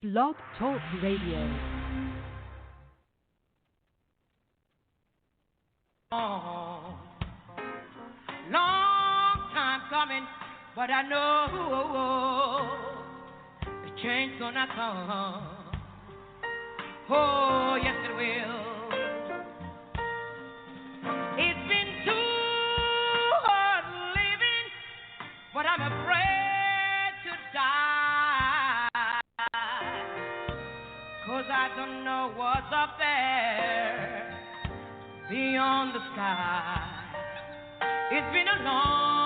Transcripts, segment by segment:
Blog Talk Radio. Oh, long time coming, but I know the change gonna come. Oh, yes it will. It's been too hard living, but I'm afraid to die, 'cause I don't know what's up there beyond the sky. It's been a long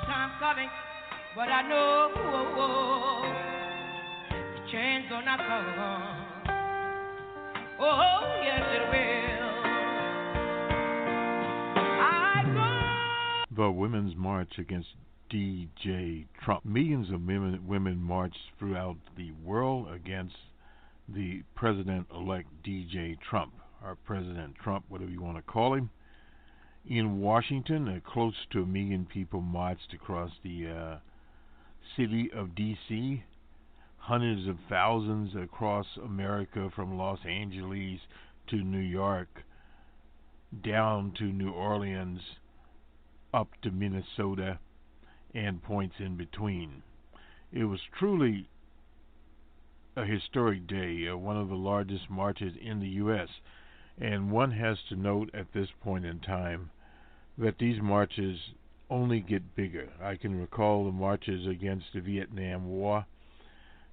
time coming, but I know the change gonna come. Oh, yes it will. I go. The Women's March against DJ Trump. Millions of women marched throughout the world against the president-elect DJ Trump, or President Trump, whatever you want to call him. In Washington, close to 1 million people marched across the city of D.C., hundreds of thousands across America from Los Angeles to New York, down to New Orleans, up to Minnesota, and points in between. It was truly a historic day, one of the largest marches in the U.S., and one has to note at this point in time that these marches only get bigger. I can recall the marches against the Vietnam War.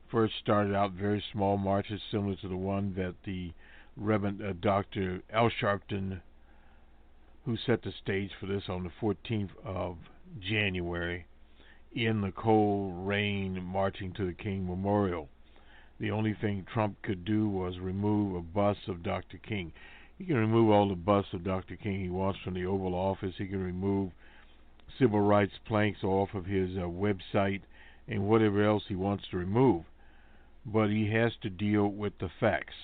First started out very small marches similar to the one that the Reverend Dr. Al Sharpton, who set the stage for this on the 14th of January, in the cold rain marching to the King Memorial. The only thing Trump could do was remove a bust of Dr. King. He can remove all the busts of Dr. King he wants from the Oval Office. He can remove civil rights planks off of his website and whatever else he wants to remove. But he has to deal with the facts.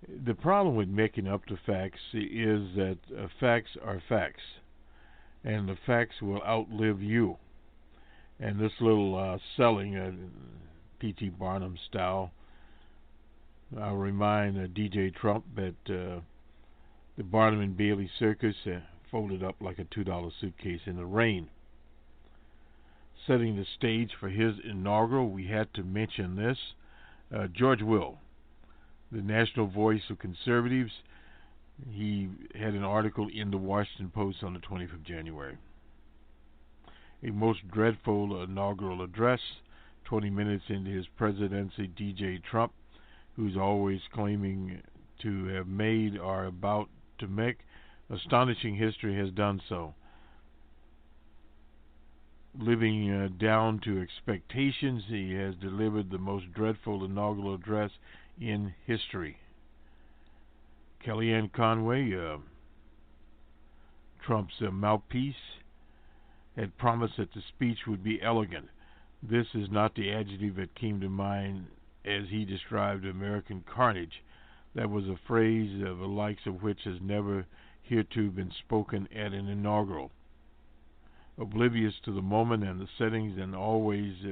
The problem with making up the facts is that facts are facts, and the facts will outlive you. And this little selling, P.T. Barnum style, I'll remind DJ Trump that the Barnum and Bailey circus folded up like a $2 suitcase in the rain. Setting the stage for his inaugural, we had to mention this. George Will, the national voice of conservatives, he had an article in the Washington Post on the 20th of January. A most dreadful inaugural address. 20 minutes into his presidency, DJ Trump, who's always claiming to have made or about to make astonishing history, has done so. Living down to expectations, he has delivered the most dreadful inaugural address in history. Kellyanne Conway, Trump's mouthpiece, had promised that the speech would be elegant. This is not the adjective that came to mind as he described American carnage. That was a phrase the likes of which has never hereto been spoken at an inaugural. Oblivious to the moment and the settings, and always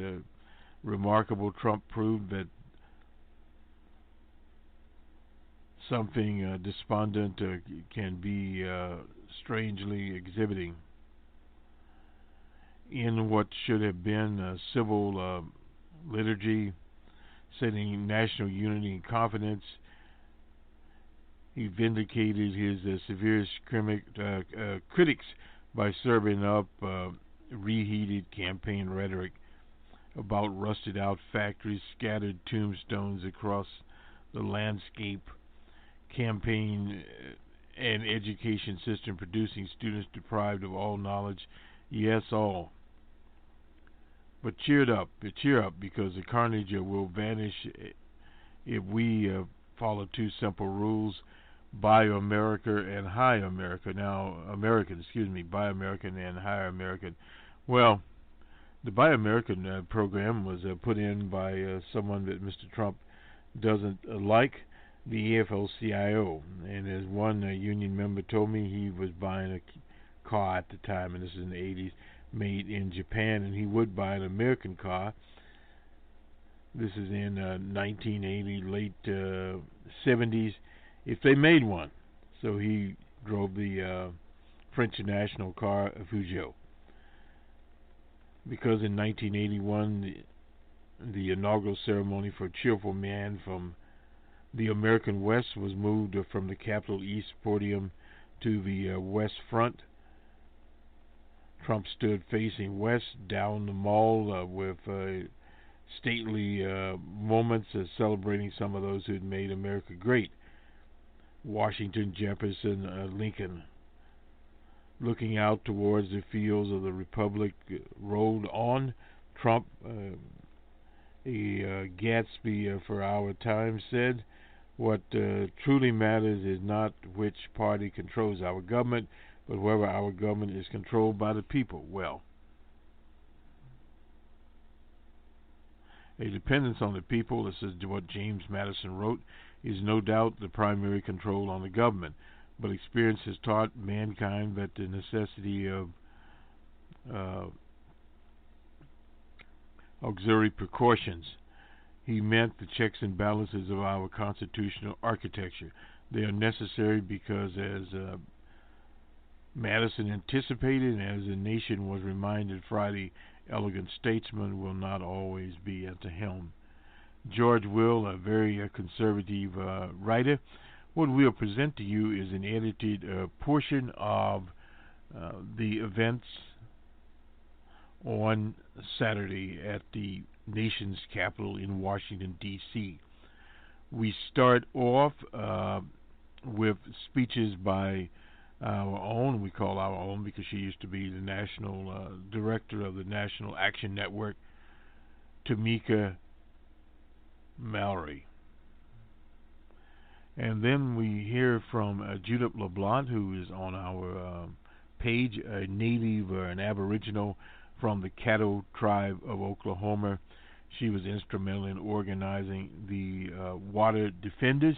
remarkable, Trump proved that something despondent can be strangely exhibiting. In what should have been a civil liturgy, setting national unity and confidence, he vindicated his severest critics by serving up reheated campaign rhetoric about rusted-out factories, scattered tombstones across the landscape, campaign and education system producing students deprived of all knowledge. Yes, all. But cheer up, because the carnage will vanish if we follow two simple rules: buy America and hire America. Now, buy American and hire American. Well, the Buy American program was put in by someone that Mr. Trump doesn't like, the AFL-CIO. And as one union member told me, he was buying a car at the time, and this is in the 80s, made in Japan, and he would buy an American car. This is in 1980, late 70s, if they made one. So he drove the French national car, Peugeot. Because in 1981, the inaugural ceremony for a cheerful man from the American West was moved from the Capitol East podium to the West Front. Trump stood facing west down the mall with stately moments celebrating some of those who had made America great. Washington, Jefferson, Lincoln. Looking out towards the fields of the Republic rolled on. Trump, a Gatsby for our time, said, "What truly matters is not which party controls our government, but whether our government is controlled by the people." Well, a dependence on the people, this is what James Madison wrote, is no doubt the primary control on the government. But experience has taught mankind that the necessity of auxiliary precautions. He meant the checks and balances of our constitutional architecture. They are necessary because, as Madison anticipated, and as the nation was reminded Friday, elegant statesmen will not always be at the helm. George Will, a very conservative writer, what we'll present to you is an edited portion of the events on Saturday at the nation's capital in Washington, D.C. We start off with speeches by our own, we call our own because she used to be the national director of the National Action Network, Tamika Mallory. And then we hear from Judith LeBlanc, who is on our page, a native or an aboriginal from the Caddo tribe of Oklahoma. She was instrumental in organizing the water defenders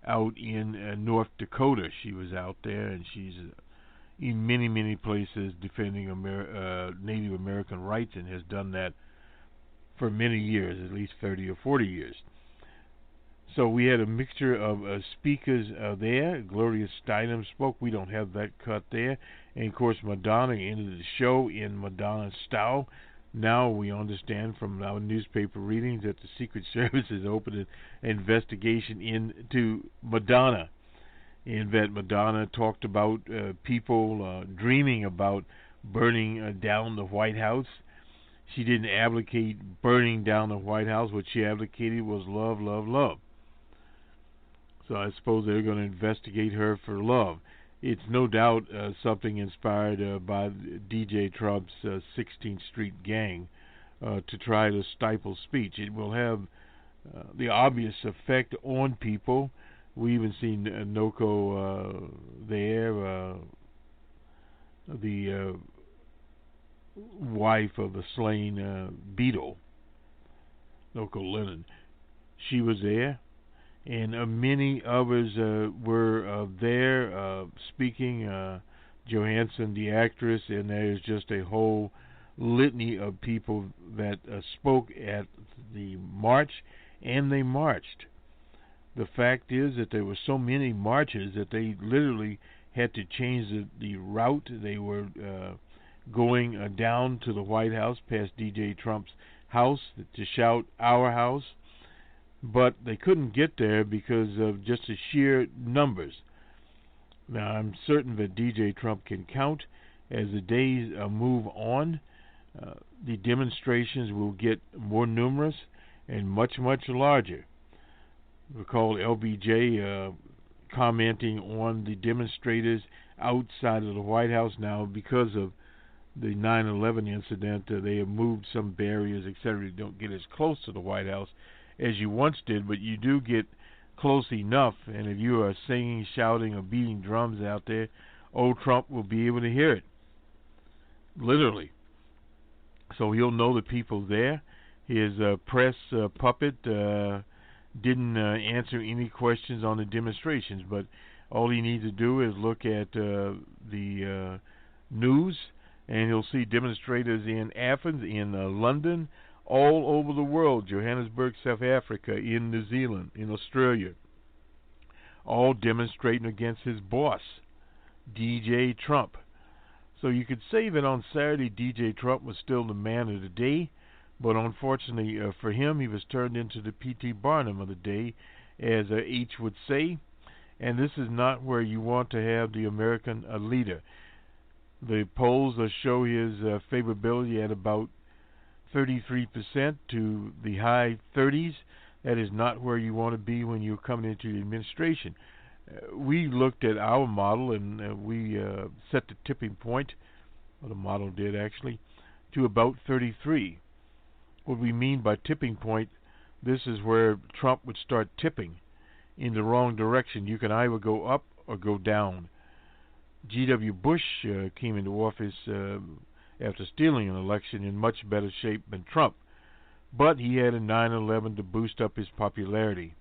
out in North Dakota. She was out there, and she's in many, many places defending Native American rights, and has done that for many years, at least 30 or 40 years. So we had a mixture of speakers there. Gloria Steinem spoke. We don't have that cut there. And, of course, Madonna ended the show in Madonna style. Now we understand from our newspaper readings that the Secret Service has opened an investigation into Madonna, and that Madonna talked about people dreaming about burning down the White House. She didn't advocate burning down the White House. What she advocated was love, love, love. So I suppose they're going to investigate her for love. It's no doubt something inspired by DJ Trump's 16th Street gang to try to stifle speech. It will have the obvious effect on people. We even seen Noko there, the wife of the slain Beatle, Noko Lennon. She was there. And many others were there speaking. Johansson, the actress, and there's just a whole litany of people that spoke at the march, and they marched. The fact is that there were so many marches that they literally had to change the route. They were going down to the White House past DJ Trump's house to shout, "Our house." But they couldn't get there because of just the sheer numbers. Now, I'm certain that DJ Trump can count. As the days move on, the demonstrations will get more numerous and much, much larger. Recall LBJ commenting on the demonstrators outside of the White House now because of the 9/11 incident. They have moved some barriers, etc. You don't get as close to the White House as you once did, but you do get close enough, and if you are singing, shouting, or beating drums out there, old Trump will be able to hear it, literally. So he'll know the people there. His press puppet didn't answer any questions on the demonstrations, but all he needs to do is look at the news And you'll see demonstrators in Athens, in London, all over the world, Johannesburg, South Africa, in New Zealand, in Australia, all demonstrating against his boss, DJ Trump. So you could say that on Saturday, DJ Trump was still the man of the day, but unfortunately for him, he was turned into the P.T. Barnum of the day, as H would say, and this is not where you want to have the American leader. The polls show his favorability at about 33% to the high 30s. That is not where you want to be when you're coming into the administration. We looked at our model and we set the tipping point, or the model did actually, to about 33. What we mean by tipping point, this is where Trump would start tipping in the wrong direction. You can either go up or go down. G.W. Bush came into office after stealing an election in much better shape than Trump, but he had a 9/11 to boost up his popularity.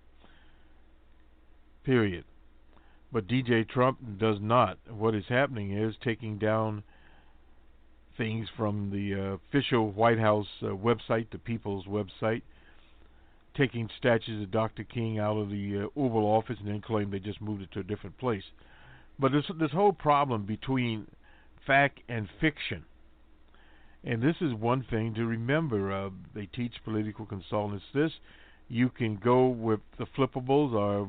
Period. But DJ Trump does not. What is happening is taking down things from the official White House website, the People's website, taking statues of Dr. King out of the Oval Office and then claim they just moved it to a different place. But this whole problem between fact and fiction, and this is one thing to remember. They teach political consultants this. You can go with the flippables or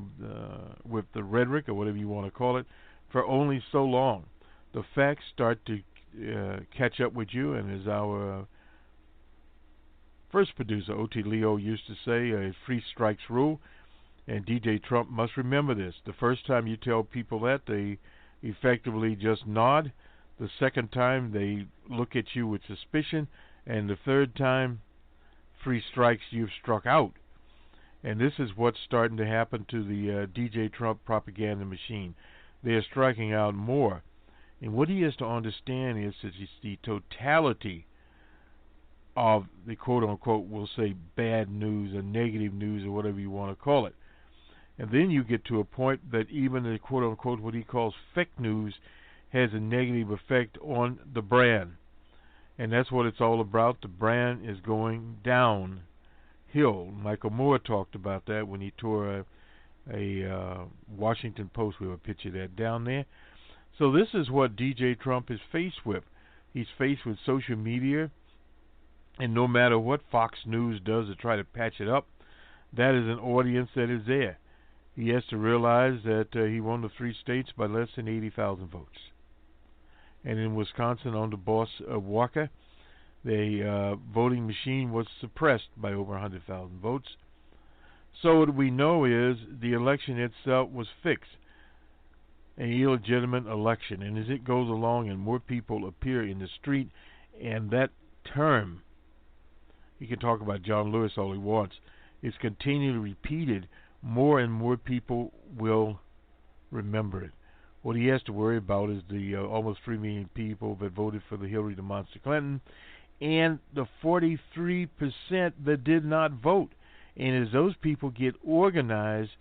with the rhetoric or whatever you want to call it for only so long. The facts start to catch up with you, and as our first producer, O.T. Leo, used to say, free strikes rule, and DJ Trump must remember this. The first time you tell people that, they effectively just nod. The second time, they look at you with suspicion, and the third time, free strikes, you've struck out. And this is what's starting to happen to the DJ Trump propaganda machine. They are striking out more. And what he has to understand is that it's the totality of the quote-unquote, we'll say, bad news or negative news or whatever you want to call it. And then you get to a point that even the quote-unquote, what he calls fake news, has a negative effect on the brand. And that's what it's all about. The brand is going downhill. Michael Moore talked about that when he tore a Washington Post. We have a picture of that down there. So this is what DJ Trump is faced with. He's faced with social media, and no matter what Fox News does to try to patch it up, that is an audience that is there. He has to realize that he won the 3 states by less than 80,000 votes. And in Wisconsin, under Boss Walker, the voting machine was suppressed by over 100,000 votes. So what we know is the election itself was fixed, an illegitimate election. And as it goes along and more people appear in the street, and that term, he can talk about John Lewis all he wants, is continually repeated, more and more people will remember it. What he has to worry about is the almost 3 million people that voted for the Hillary to Monster Clinton, and the 43% that did not vote. And as those people get organized,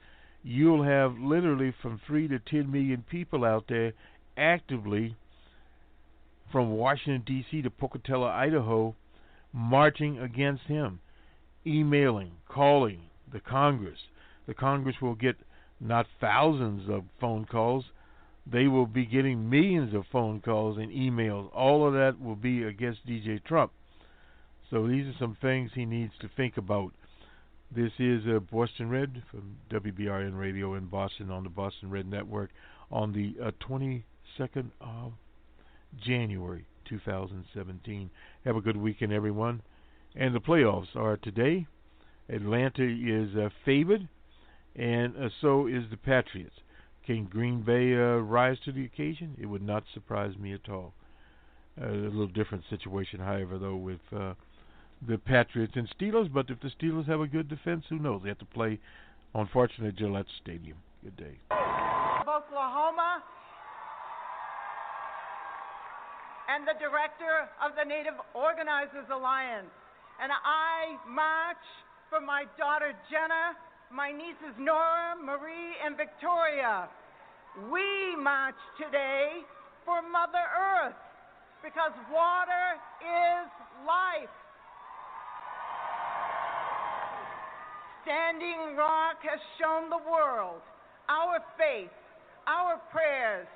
you'll have literally from 3 to 10 million people out there actively from Washington, D.C. to Pocatello, Idaho, marching against him, emailing, calling the Congress. The Congress will get not thousands of phone calls. They will be getting millions of phone calls and emails. All of that will be against DJ Trump. So these are some things he needs to think about. This is Boston Red from WBRN Radio in Boston on the Boston Red Network on the 22nd of January 2017. Have a good weekend, everyone. And the playoffs are today. Atlanta is favored, and so is the Patriots. Can Green Bay rise to the occasion? It would not surprise me at all. A little different situation, however, though, with the Patriots and Steelers. But if the Steelers have a good defense, who knows? They have to play, unfortunately, Gillette Stadium. Good day. Oklahoma, and the director of the Native Organizers Alliance. And I march for my daughter Jenna, my nieces Nora, Marie, and Victoria. We march today for Mother Earth. because water is life. Standing Rock has shown the world our faith, our prayers,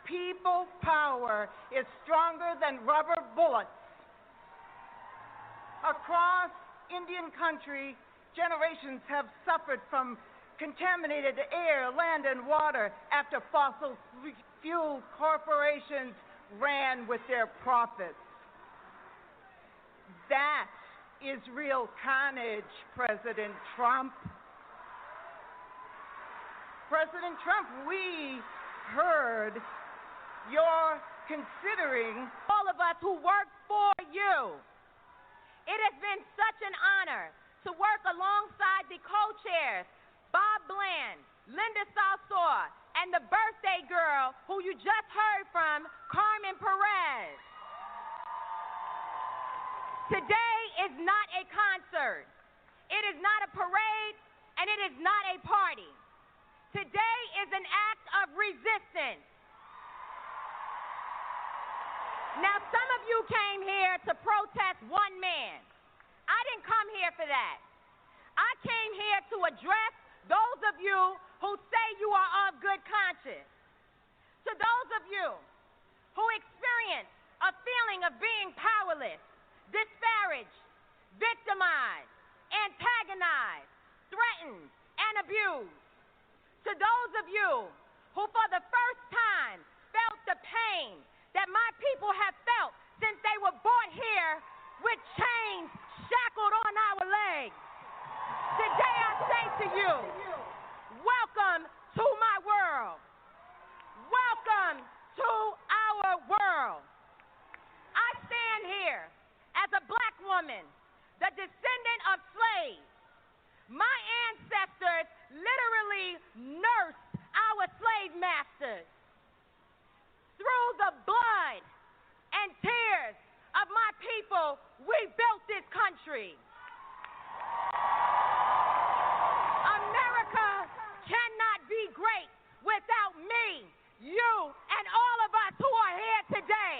people power is stronger than rubber bullets. Across Indian country, generations have suffered from contaminated air, land, and water after fossil fuel corporations ran with their profits. That is real carnage, President Trump. President Trump, we heard you're considering all of us who work for you. It has been such an honor to work alongside the co-chairs, Bob Bland, Linda Salsor, and the birthday girl who you just heard from, Carmen Perez. Today is not a concert. It is not a parade, and it is not a party. Today is an act of resistance. Now, some of you came here to protest one man. I didn't come here for that. I came here to address those of you who say you are of good conscience. To those of you who experience a feeling of being powerless, disparaged, victimized, antagonized, threatened, and abused. To those of you who for the first time felt the pain that my people have felt since they were brought here with chains shackled on our legs. Today I say to you, welcome to my world. Welcome to our world. I stand here as a black woman, the descendant of slaves. My ancestors literally nursed our slave masters. Through the blood and tears of my people, we built this country. America cannot be great without me, you, and all of us who are here today.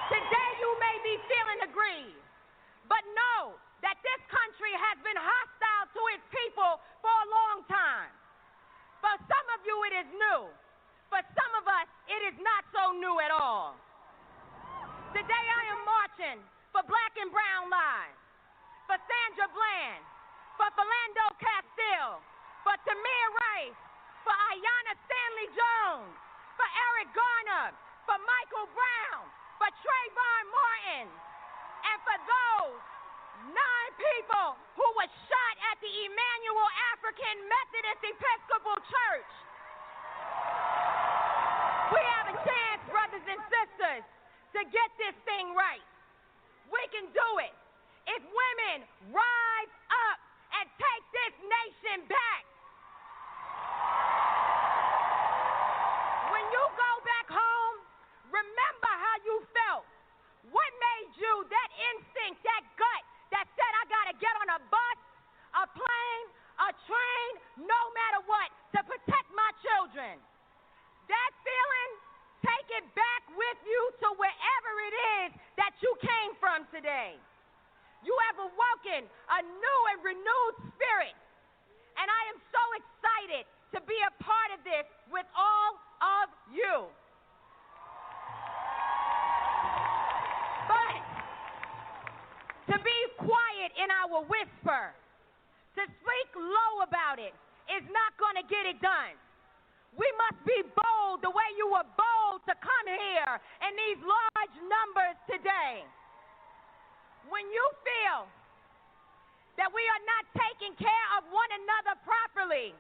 Today you may be feeling aggrieved, but know that this country has been hostile to its people for a long time. For some of you, it is new. For some of us, it is not so new at all. Today, I am marching for black and brown lives, for Sandra Bland, for Philando Castile, for Tamir Rice, for Ayanna Stanley Jones, for Eric Garner, for Michael Brown, for Trayvon Martin, and for those 9 people who were shot at the Emmanuel African Methodist Episcopal Church. We have a chance, brothers and sisters, to get this thing right. We can do it if women rise up and take this nation back. When you go back home, remember how you felt. What made you that instinct, that gut, that said I gotta get on a bus, a plane, a train, no matter what, to protect my children? That feeling, take it back with you to wherever it is that you came from today. You have awoken a new and renewed spirit, and I am so excited to be a part of this with all of you. But to be quiet in our whisper, to speak low about it, is not going to get it done. We must be bold the way you were bold to come here in these large numbers today. When you feel that we are not taking care of one another properly,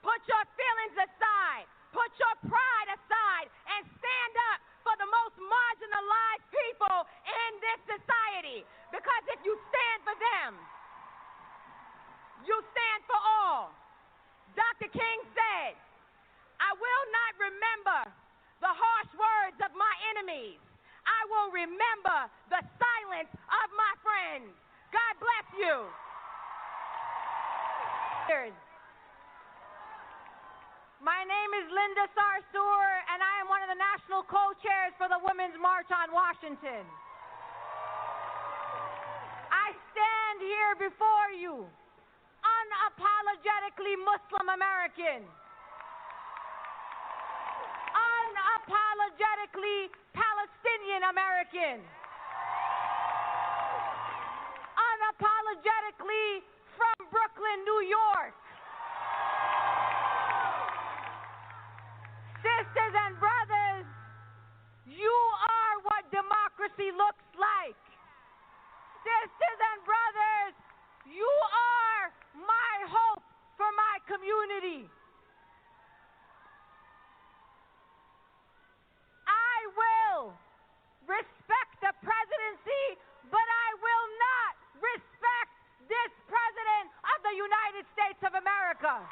put your feelings aside, put your pride aside, and stand up for the most marginalized people in this society. Because if you stand for them, you stand for all. Dr. King said, I will not remember the harsh words of my enemies. I will remember the silence of my friends. God bless you. My name is Linda Sarsour, and I am one of the national co-chairs for the Women's March on Washington. I stand here before you, unapologetically Muslim American, unapologetically Palestinian American, unapologetically from Brooklyn, New York. Sisters and brothers, you are what democracy looks like. Sisters and brothers, you are my hope for my community. I will respect the presidency, but I will not respect this president of the United States of America.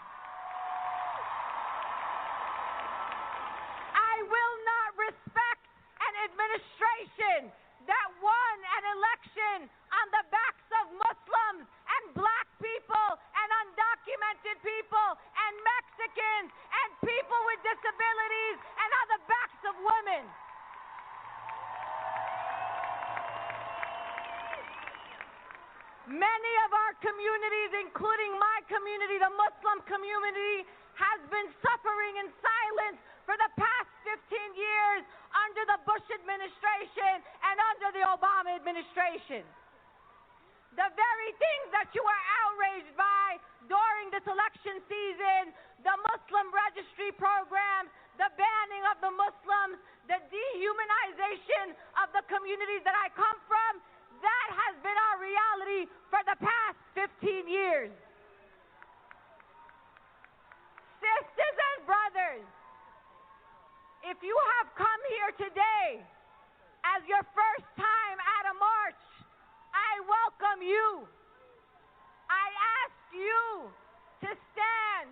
I will not respect an administration that won an election on the backs of Muslims and black people and undocumented people and Mexicans and people with disabilities and on the backs of women. Many of our communities, including my community, the Muslim community, has been suffering in silence for the past 15 years under the Bush administration and under the Obama administration. The very things that you were outraged by during this election season, the Muslim registry program, the banning of the Muslims, the dehumanization of the communities that I come from, that has been our reality for the past 15 years. Sisters and brothers, if you have come here today as your first time at a march, I welcome you. I ask you to stand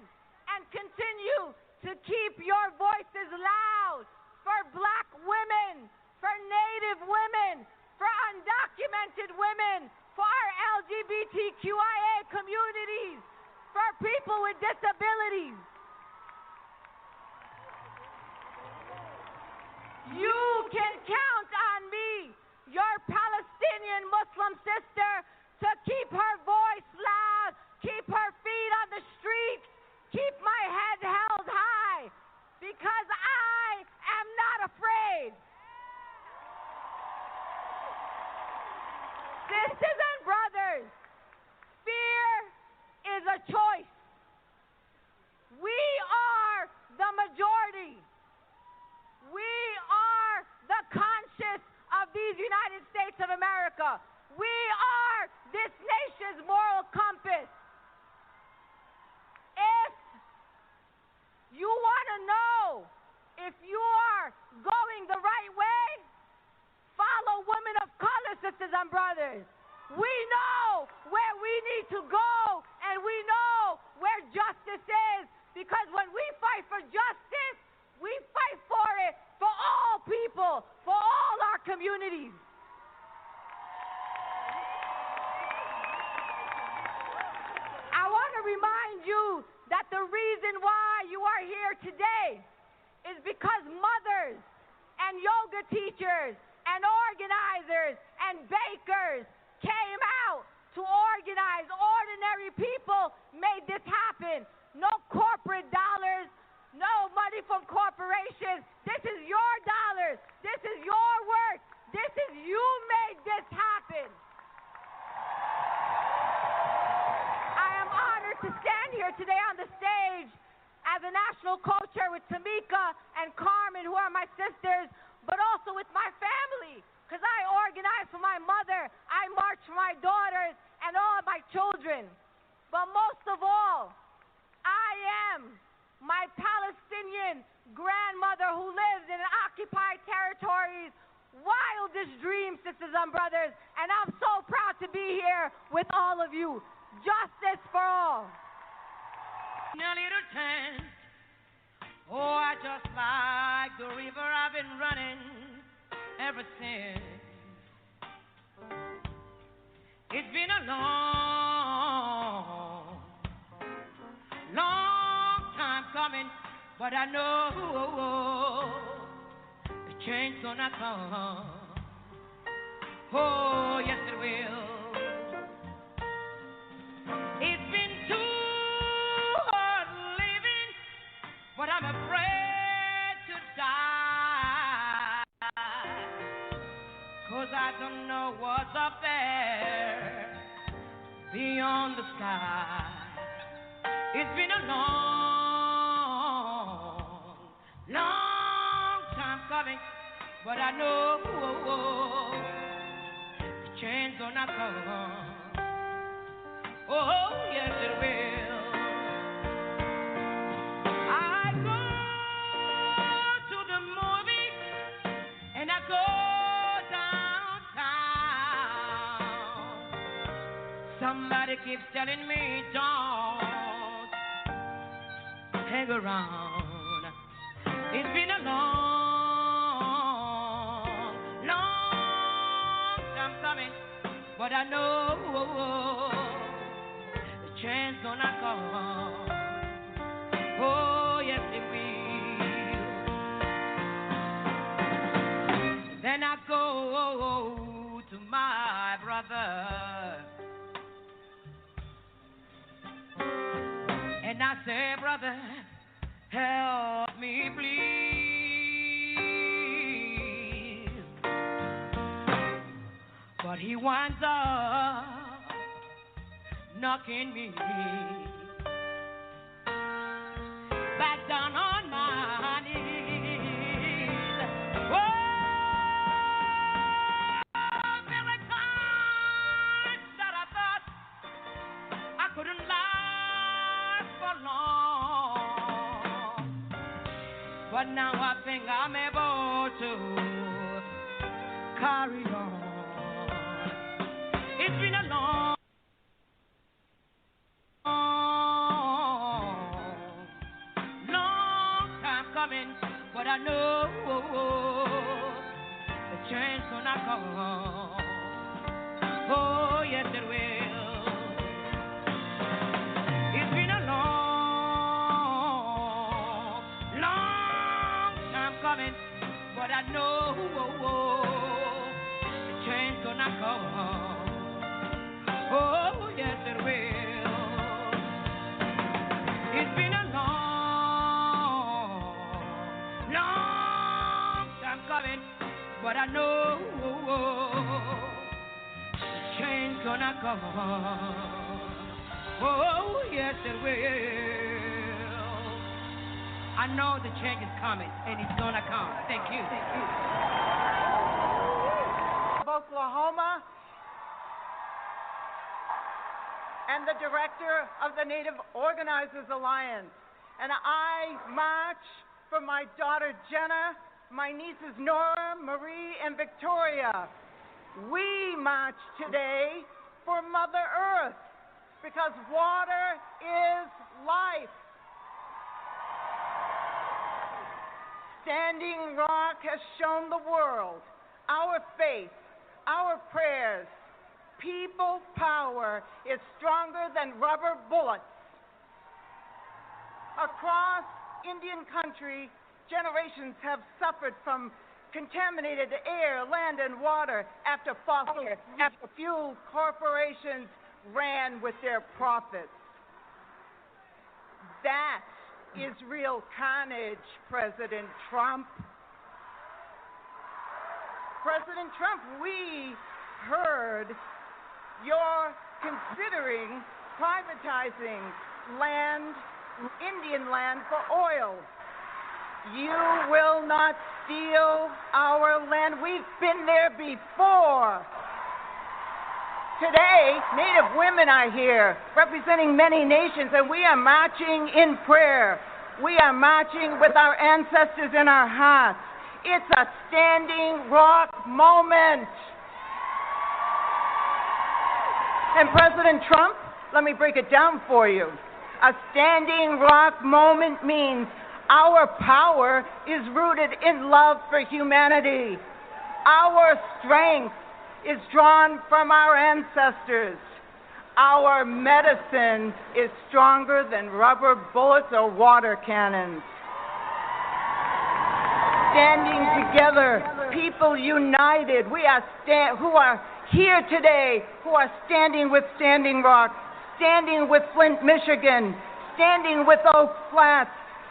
and continue to keep your voices loud for black women, for Native women, for undocumented women, for our LGBTQIA communities, for people with disabilities. You can count on me, your Palestinian Muslim sister, to keep her voice loud, keep her feet on the street, keep my head held high, because I am not afraid. Sisters and brothers, fear is a choice. We are the majority. We are the conscience of these United States of America. We are this nation's moral compass. If you want to know if you are going the right way, follow women of color, sisters and brothers. We know where we need to go, and we know where justice is, because when we fight for justice, we fight for it for all people, for all our communities. I want to remind you that the reason why you are here today is because mothers and yoga teachers and organizers and bakers came out to organize. Ordinary people made this happen. No corporate dollars, no money from corporations. This is your dollars. This is your work. This is you made this happen. I am honored to stand here today on the stage as a national co-chair with Tamika and Carmen, who are my sisters, but also with my family, because I organize for my mother, I march for my daughters and all of my children. But most of all, I am my Palestinian grandmother who lives in occupied territories, wildest dreams, sisters and brothers, and I'm so proud to be here with all of you. Justice for all. A little chance. Oh, I just like the river I've been running ever since. It's been a long, long time coming, but I know the change gonna come. Oh, yes it will. It's been too hard living, but I'm afraid to die, 'cause I don't know what's up there beyond the sky. It's been a long time coming, but I know the change gonna come. Oh, yes it will. I go to the movie and I go downtown. Somebody keeps telling me don't hang around. It's been a long time coming, but I know the change gonna come. Oh, yes it will. Then I go to my brother and I say, brother, help me please. But he winds up knocking me back down on my knees. Oh, very times that I thought I couldn't last for long, but now I think I'm able to carry on. It's been a long time coming, but I know the change gonna come. Oh, yes it will. It's been a long time coming, but I know the change gonna come. Oh, yes it will. It's been a long time coming, but I know the change gonna come. Oh, yes it will. I know the change is coming, and it's gonna come. Thank you. Of Oklahoma, and the director of the Native Organizers Alliance. And I march for my daughter Jenna, my nieces Nora, Marie, and Victoria. We march today for Mother Earth, because water is life. Standing Rock has shown the world our faith, our prayers. People power is stronger than rubber bullets. Across Indian country, generations have suffered from contaminated air, land, and water after fossil fuel corporations ran with their profits. That is real carnage, President Trump. President Trump, we heard you're considering privatizing land, Indian land, for oil. You will not steal our land. We've been there before. Today, Native women are here, representing many nations, and we are marching in prayer. We are marching with our ancestors in our hearts. It's a Standing Rock moment. And President Trump, let me break it down for you. A Standing Rock moment means our power is rooted in love for humanity. Our strength is drawn from our ancestors. Our medicine is stronger than rubber bullets or water cannons. standing together, people united. We are who are here today, who are standing with Standing Rock, standing with Flint, Michigan, standing with Oak Flats,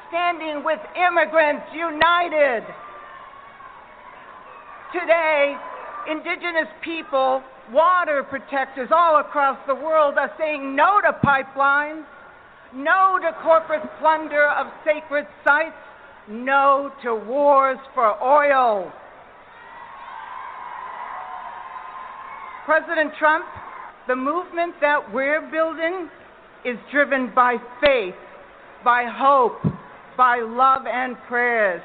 standing with immigrants united. Today, indigenous people, water protectors all across the world are saying no to pipelines, no to corporate plunder of sacred sites, no to wars for oil. President Trump, the movement that we're building is driven by faith, by hope, by love and prayers.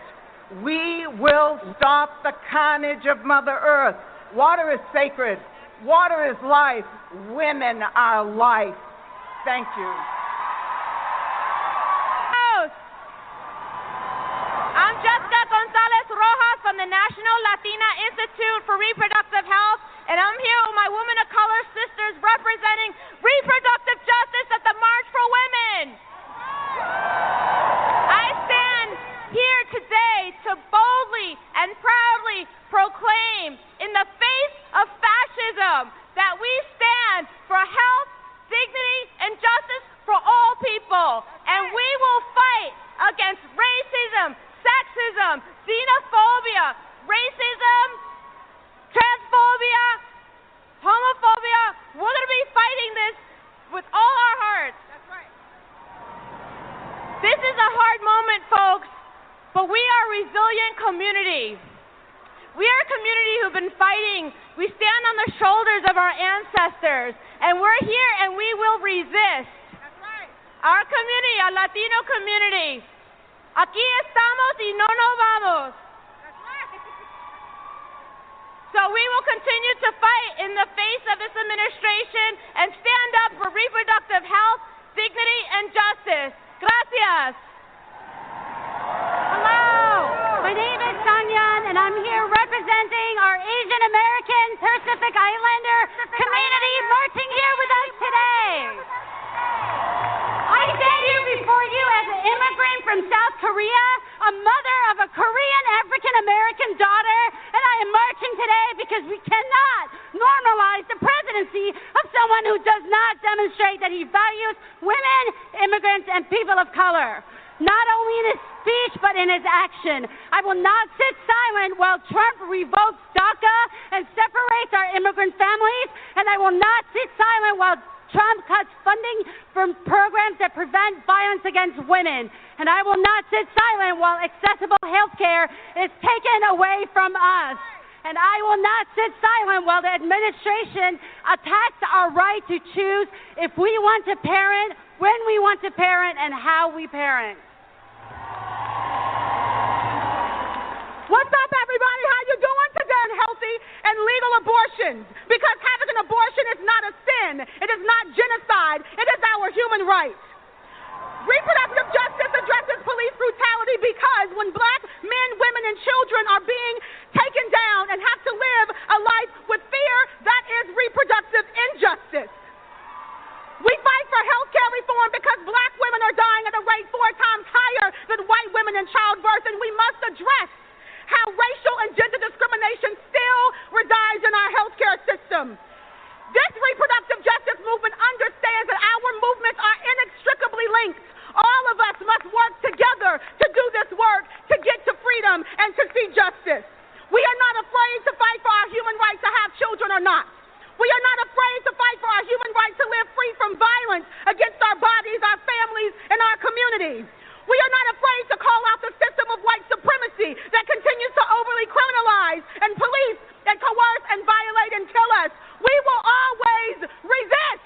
We will stop the carnage of Mother Earth. Water is sacred. Water is life. Women are life. Thank you. I'm Jessica Gonzalez Rojas from the National Latina Institute for Reproductive Health, and I'm here with my women of color sisters representing reproductive justice at the March for Women. I stand here today to boldly and proudly proclaim in the face of fascism that we stand for health, dignity, and justice for all people, and we will fight against racism, sexism, xenophobia, racism, transphobia, homophobia. We're going to be fighting this with all our hearts. That's right. This is a hard moment, folks, but we are a resilient community. We are a community who've been fighting. We stand on the shoulders of our ancestors, and we're here and we will resist. That's right. Our community, our Latino community. Aquí estamos y no nos vamos. That's right. So we will continue to fight in the face of this administration and stand up for reproductive health, dignity, and justice. Gracias. Hello, my name is Sanyan, and I'm here representing our Asian American Pacific Islander community marching here with us today. I stand here before you as an immigrant from South Korea, a mother of a Korean African American daughter, and I am marching today because we cannot normalize the presidency of someone who does not demonstrate that he values women, immigrants, and people of color. Not only in his speech, but in his action. I will not sit silent while Trump revokes DACA and separates our immigrant families, and I will not sit silent while Trump cuts funding from programs that prevent violence against women. And I will not sit silent while accessible health care is taken away from us. And I will not sit silent while the administration attacks our right to choose if we want to parent, when we want to parent, and how we parent. What's up, everybody? How you doing today on healthy and legal abortions? Because having an abortion is not a sin. It is not genocide. It is our human right. Reproductive justice addresses police brutality because when black men, women, and children are being taken down and have to live a life with fear, that is reproductive injustice. We fight for health care reform because black women are dying at a rate 4 times higher than white women in childbirth, and we must address how racial and gender discrimination still resides in our healthcare system. This reproductive justice movement understands that our movements are inextricably linked. All of us must work together to do this work, to get to freedom and to see justice. We are not afraid to fight for our human right to have children or not. We are not afraid to fight for our human right to live free from violence against our bodies, our families, and our communities. We are not afraid to call out the system of white supremacy that continues to overly criminalize and police and coerce and violate and kill us. We will always resist.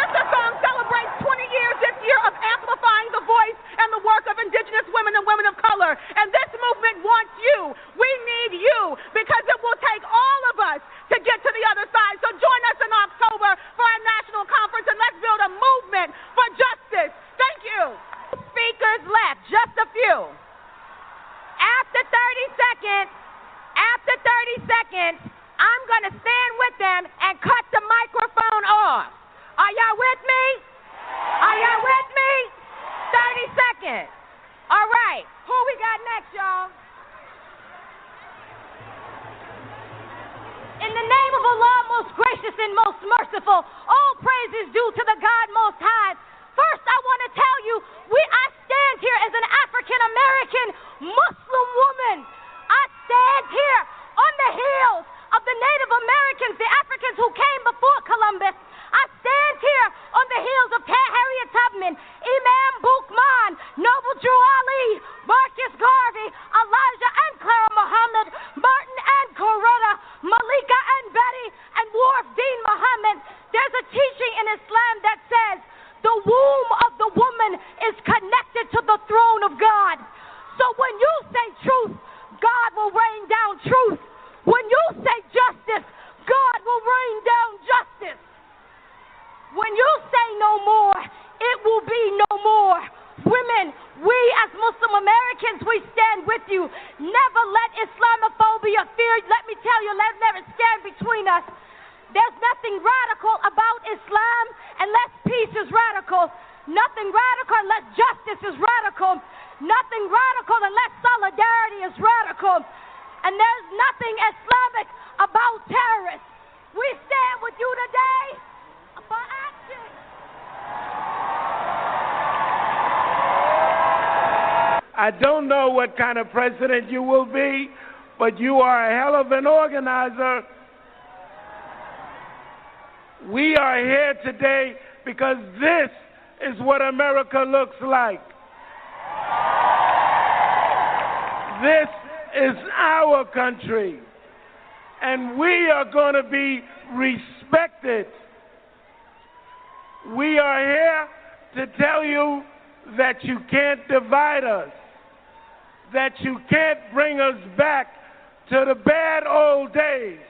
Sister Song celebrates 20 years this year of amplifying the voice and the work of indigenous women and women of color. And this movement wants you. We need you because it will take all of us to get to the other side. So join us in October for our national conference and let's build a movement for justice. Thank you. Speakers left, just a few. After 30 seconds, I'm going to stand with them and cut the microphone off. Are y'all with me? Are y'all with me? 30 seconds. All right, who we got next, y'all? In the name of Allah, most gracious and most merciful, all praise is due to the God Most High. First, I want to tell you, I stand here as an African-American Muslim woman. I stand here on the heels of the Native Americans, the Africans who came before Columbus. I stand here on the heels of Harriet Tubman, Imam Boukman, Noble Drew Ali, Marcus Garvey, Elijah and Clara Muhammad, Martin and Coretta, Malika and Betty, and Wharf Dean Muhammad. There's a teaching in Islam that says the womb of the woman is connected to the throne of God. So when you say truth, God will rain down truth. When you say justice, God will rain down justice. When you say no more, it will be no more. Women, we as Muslim Americans, we stand with you. Never let Islamophobia, fear, let me tell you, let it stand between us. There's nothing radical about Islam unless peace is radical. Nothing radical unless justice is radical. Nothing radical unless solidarity is radical. And there's nothing Islamic about terrorists. We stand with you today for action. I don't know what kind of president you will be, but you are a hell of an organizer. We are here today because this is what America looks like. This is our country, and we are going to be respected. We are here to tell you that you can't divide us, that you can't bring us back to the bad old days.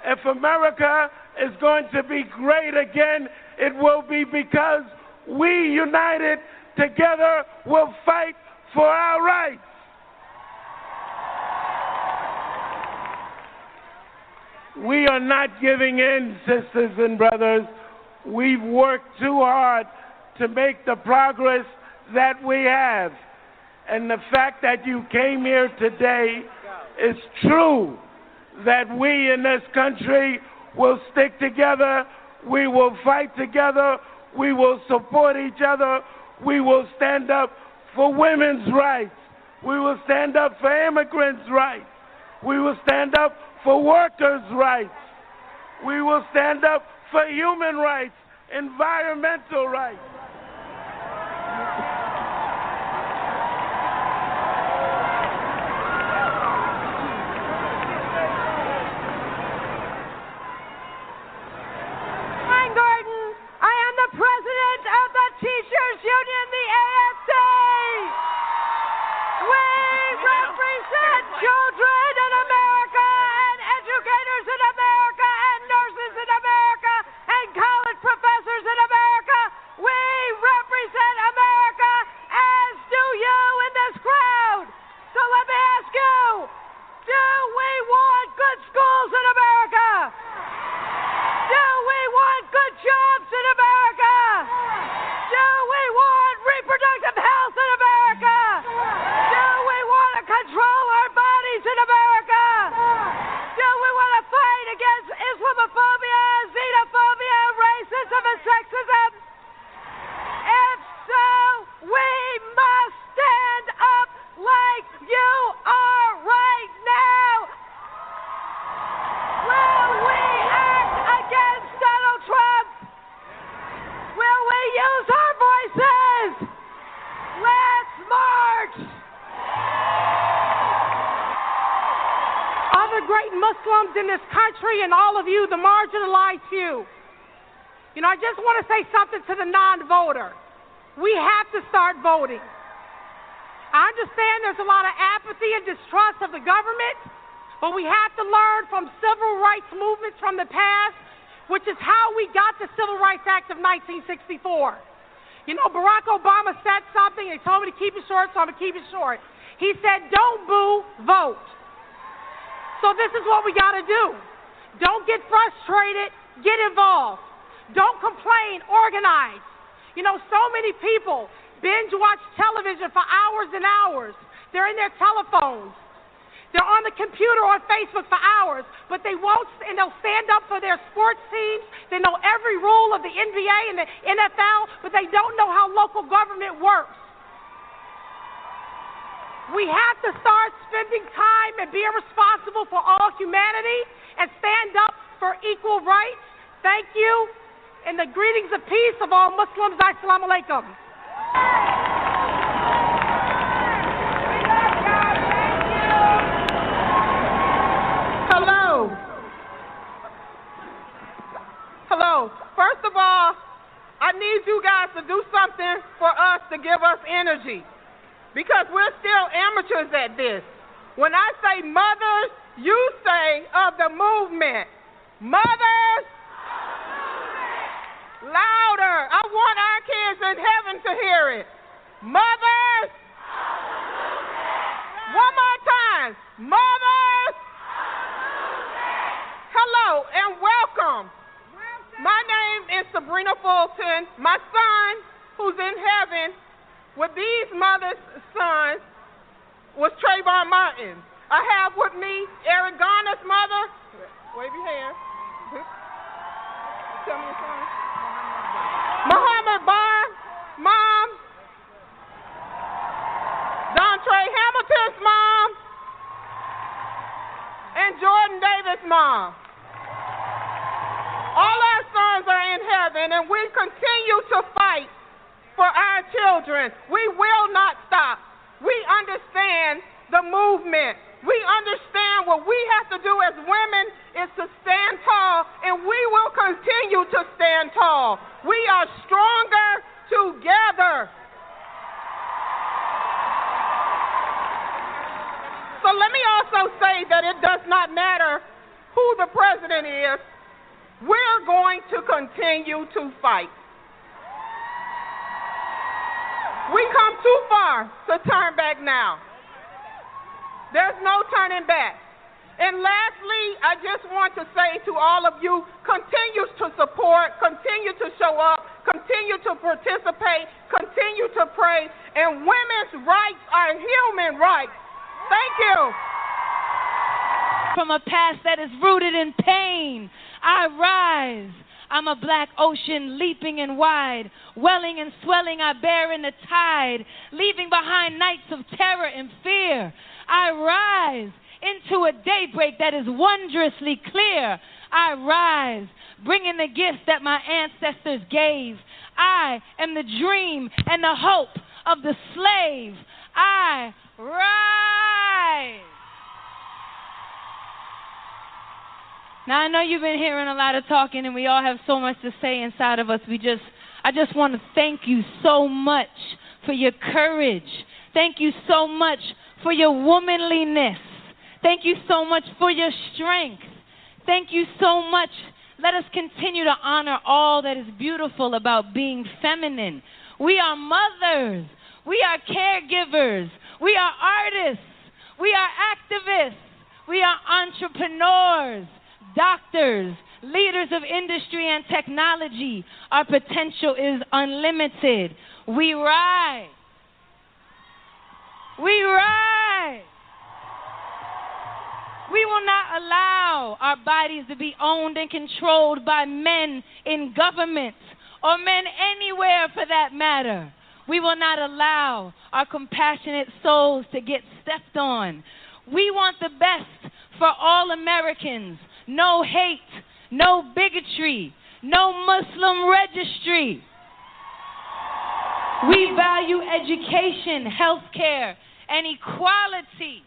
If America is going to be great again, it will be because we united together will fight for our rights. We are not giving in, sisters and brothers. We've worked too hard to make the progress that we have. And the fact that you came here today is true, that we in this country will stick together, we will fight together, we will support each other, we will stand up for women's rights, we will stand up for immigrants' rights, we will stand up for workers' rights, we will stand up for human rights, environmental rights. President of the Teachers Union, the ASA. We represent children in America and educators in America and nurses in America and college professors in America. We represent America, as do you in this crowd. So let me ask you, do we want good schools in America? Do we want good jobs in America? Do we want reproductive health in America? Do we want to control our bodies in America? Do we want to fight against Islamophobia, xenophobia, racism, and sexism? If so, we must stand up like you are right now. Will we act against Donald Trump? Will we use our voices? Let's march! Other great Muslims in this country and all of you, the marginalized few. You know, I just want to say something to the non-voter. We have to start voting. I understand there's a lot of apathy and distrust of the government, but we have to learn from civil rights movements from the past, which is how we got the Civil Rights Act of 1964. You know, Barack Obama said something, and he told me to keep it short, so I'm going to keep it short. He said, don't boo, vote. So this is what we got to do. Don't get frustrated, get involved. Don't complain, organize. You know, so many people binge watch television for hours and hours. They're in their telephones. They're on the computer or Facebook for hours, but they won't, and they'll stand up for their sports teams. They know every rule of the NBA and the NFL, but they don't know how local government works. We have to start spending time and being responsible for all humanity and stand up for equal rights. Thank you, and the greetings of peace of all Muslims. Assalamu alaikum. Hello. First of all, I need you guys to do something for us to give us energy, because we're still amateurs at this. When I say mothers, you say of the movement. Mothers, louder. I want our kids in heaven to hear it. Mothers, one more time. Mothers, hello and welcome. My name is Sabrina Fulton. My son, who's in heaven with these mothers' sons, was Trayvon Martin. I have with me Eric Garner's mother. Wave your hand. Tell me your son. Muhammad Barr, mom. Dontre Hamilton's mom. And Jordan Davis' mom. All our sons are in heaven, and we continue to fight for our children. We will not stop. We understand the movement. We understand what we have to do as women is to stand tall, and we will continue to stand tall. We are stronger together. So let me also say that it does not matter who the president is. We're going to continue to fight. We come too far to turn back now. There's no turning back. And lastly, I just want to say to all of you, continue to support, continue to show up, continue to participate, continue to pray, and women's rights are human rights. Thank you. From a past that is rooted in pain, I rise. I'm a black ocean leaping and wide, welling and swelling I bear in the tide, leaving behind nights of terror and fear. I rise into a daybreak that is wondrously clear. I rise, bringing the gifts that my ancestors gave. I am the dream and the hope of the slave. I rise. Now, I know you've been hearing a lot of talking, and we all have so much to say inside of us. I just want to thank you so much for your courage. Thank you so much for your womanliness. Thank you so much for your strength. Thank you so much. Let us continue to honor all that is beautiful about being feminine. We are mothers. We are caregivers. We are artists. We are activists. We are entrepreneurs. Doctors, leaders of industry and technology. Our potential is unlimited. We rise. We rise. We will not allow our bodies to be owned and controlled by men in government or men anywhere for that matter. We will not allow our compassionate souls to get stepped on. We want the best for all Americans. No hate, no bigotry, no Muslim registry. We value education, health care, and equality.